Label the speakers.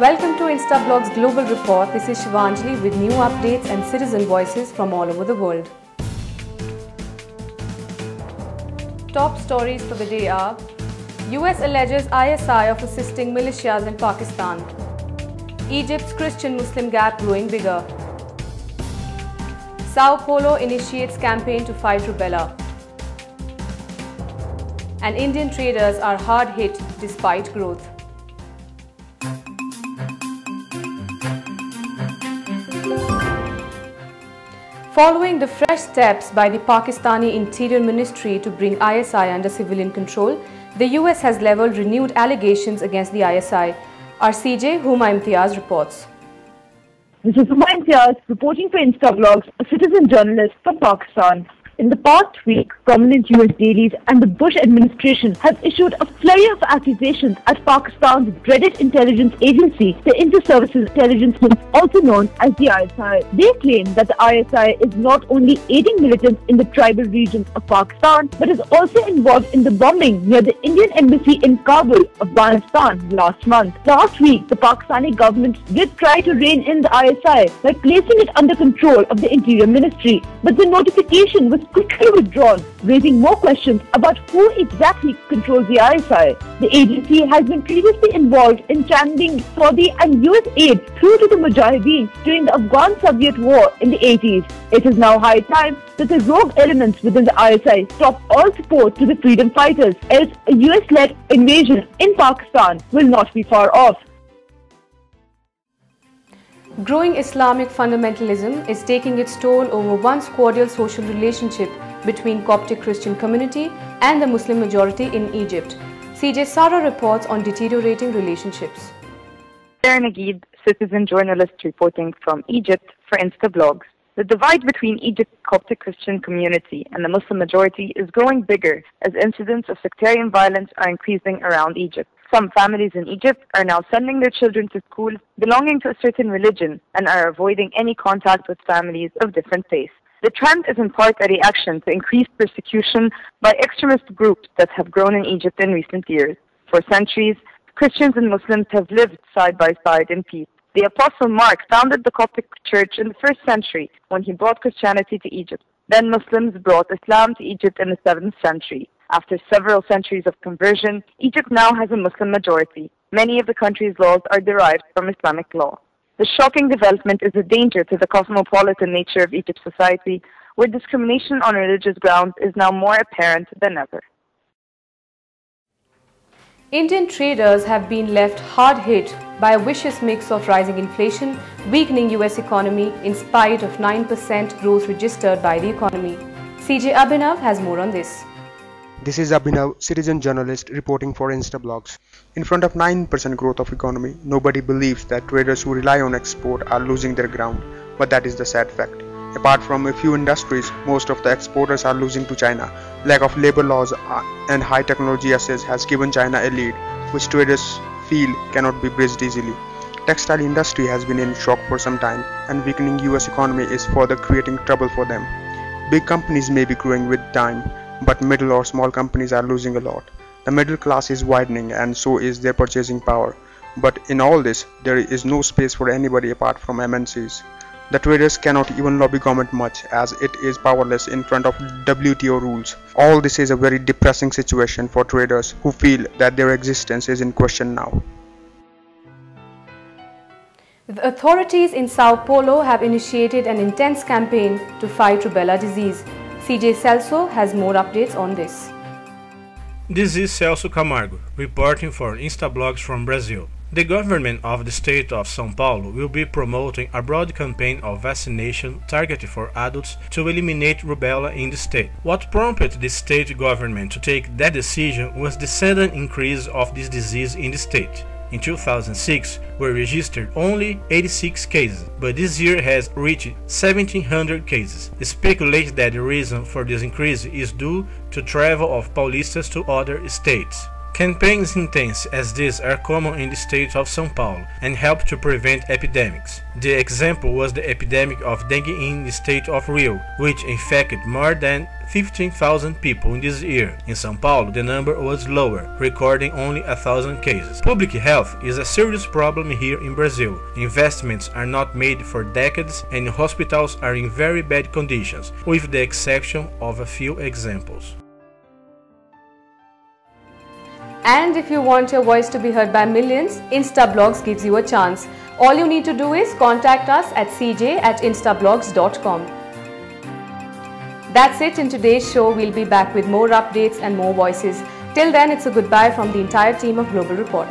Speaker 1: Welcome to Instablogs Global Report. This is Shivanjali with new updates and citizen voices from all over the world. Top stories for the day are: US alleges ISI of assisting militias in Pakistan. Egypt's Christian-Muslim gap growing bigger. Sao Paulo initiates campaign to fight rubella. And Indian traders are hard hit despite growth. Following the fresh steps by the Pakistani Interior Ministry to bring ISI under civilian control, the US has leveled renewed allegations against the ISI. Our CJ Huma Imtiaz reports.
Speaker 2: This is Huma Imtiaz reporting for Instablogs, a citizen journalist from Pakistan. In the past week, prominent US dailies and the Bush administration have issued a flurry of accusations at Pakistan's dreaded intelligence agency, the Inter-Services Intelligence, also known as the ISI. They claim that the ISI is not only aiding militants in the tribal regions of Pakistan, but is also involved in the bombing near the Indian embassy in Kabul, Afghanistan, last month. Last week, the Pakistani government did try to rein in the ISI by placing it under control of the Interior Ministry, but the notification was quickly withdrawn, raising more questions about who exactly controls the ISI. The agency has been previously involved in channeling Saudi and US aid through to the Mujahideen during the Afghan-Soviet war in the 80s. It is now high time that the rogue elements within the ISI stop all support to the freedom fighters, else a US-led invasion in Pakistan will not be far off.
Speaker 1: Growing Islamic fundamentalism is taking its toll over once cordial social relationship between Coptic Christian community and the Muslim majority in Egypt. CJ Sara reports on deteriorating relationships.
Speaker 3: Naguib, citizen journalist reporting from Egypt for Instablogs. The divide between Egypt's Coptic Christian community and the Muslim majority is growing bigger as incidents of sectarian violence are increasing around Egypt. Some families in Egypt are now sending their children to schools belonging to a certain religion and are avoiding any contact with families of different faiths. The trend is in part a reaction to increased persecution by extremist groups that have grown in Egypt in recent years. For centuries, Christians and Muslims have lived side by side in peace. The Apostle Mark founded the Coptic Church in the 1st century when he brought Christianity to Egypt. Then Muslims brought Islam to Egypt in the 7th century. After several centuries of conversion, Egypt now has a Muslim majority. Many of the country's laws are derived from Islamic law. The shocking development is a danger to the cosmopolitan nature of Egypt's society, where discrimination on religious grounds is now more apparent than ever.
Speaker 1: Indian traders have been left hard hit by a vicious mix of rising inflation, weakening US economy in spite of 9% growth registered by the economy. CJ Abhinav has more on this.
Speaker 4: This is Abhinav, citizen journalist reporting for Instablogs. In front of 9% growth of economy, nobody believes that traders who rely on export are losing their ground, but that is the sad fact. Apart from a few industries, most of the exporters are losing to China. Lack of labor laws and high technology access has given China a lead, which traders feel cannot be bridged easily. Textile industry has been in shock for some time, and weakening US economy is further creating trouble for them. Big companies may be growing with time, but middle or small companies are losing a lot. The middle class is widening and so is their purchasing power. But in all this, there is no space for anybody apart from MNCs. The traders cannot even lobby government much as it is powerless in front of WTO rules. All this is a very depressing situation for traders who feel that their existence is in question now.
Speaker 1: The authorities in Sao Paulo have initiated an intense campaign to fight rubella disease. CJ Celso has more updates on this.
Speaker 5: This is Celso Camargo, reporting for Instablogs from Brazil. The government of the state of São Paulo will be promoting a broad campaign of vaccination targeted for adults to eliminate rubella in the state. What prompted the state government to take that decision was the sudden increase of this disease in the state. In 2006, were registered only 86 cases, but this year has reached 1,700 cases. It speculates that the reason for this increase is due to travel of Paulistas to other states. Campaigns intense as these are common in the state of São Paulo and help to prevent epidemics. The example was the epidemic of dengue in the state of Rio, which infected more than 15,000 people in this year. In São Paulo, the number was lower, recording only 1,000 cases. Public health is a serious problem here in Brazil. Investments are not made for decades and hospitals are in very bad conditions, with the exception of a few examples.
Speaker 1: And if you want your voice to be heard by millions, Instablogs gives you a chance. All you need to do is contact us at cj@instablogs.com. That's it in today's show. We'll be back with more updates and more voices. Till then, it's a goodbye from the entire team of Global Report.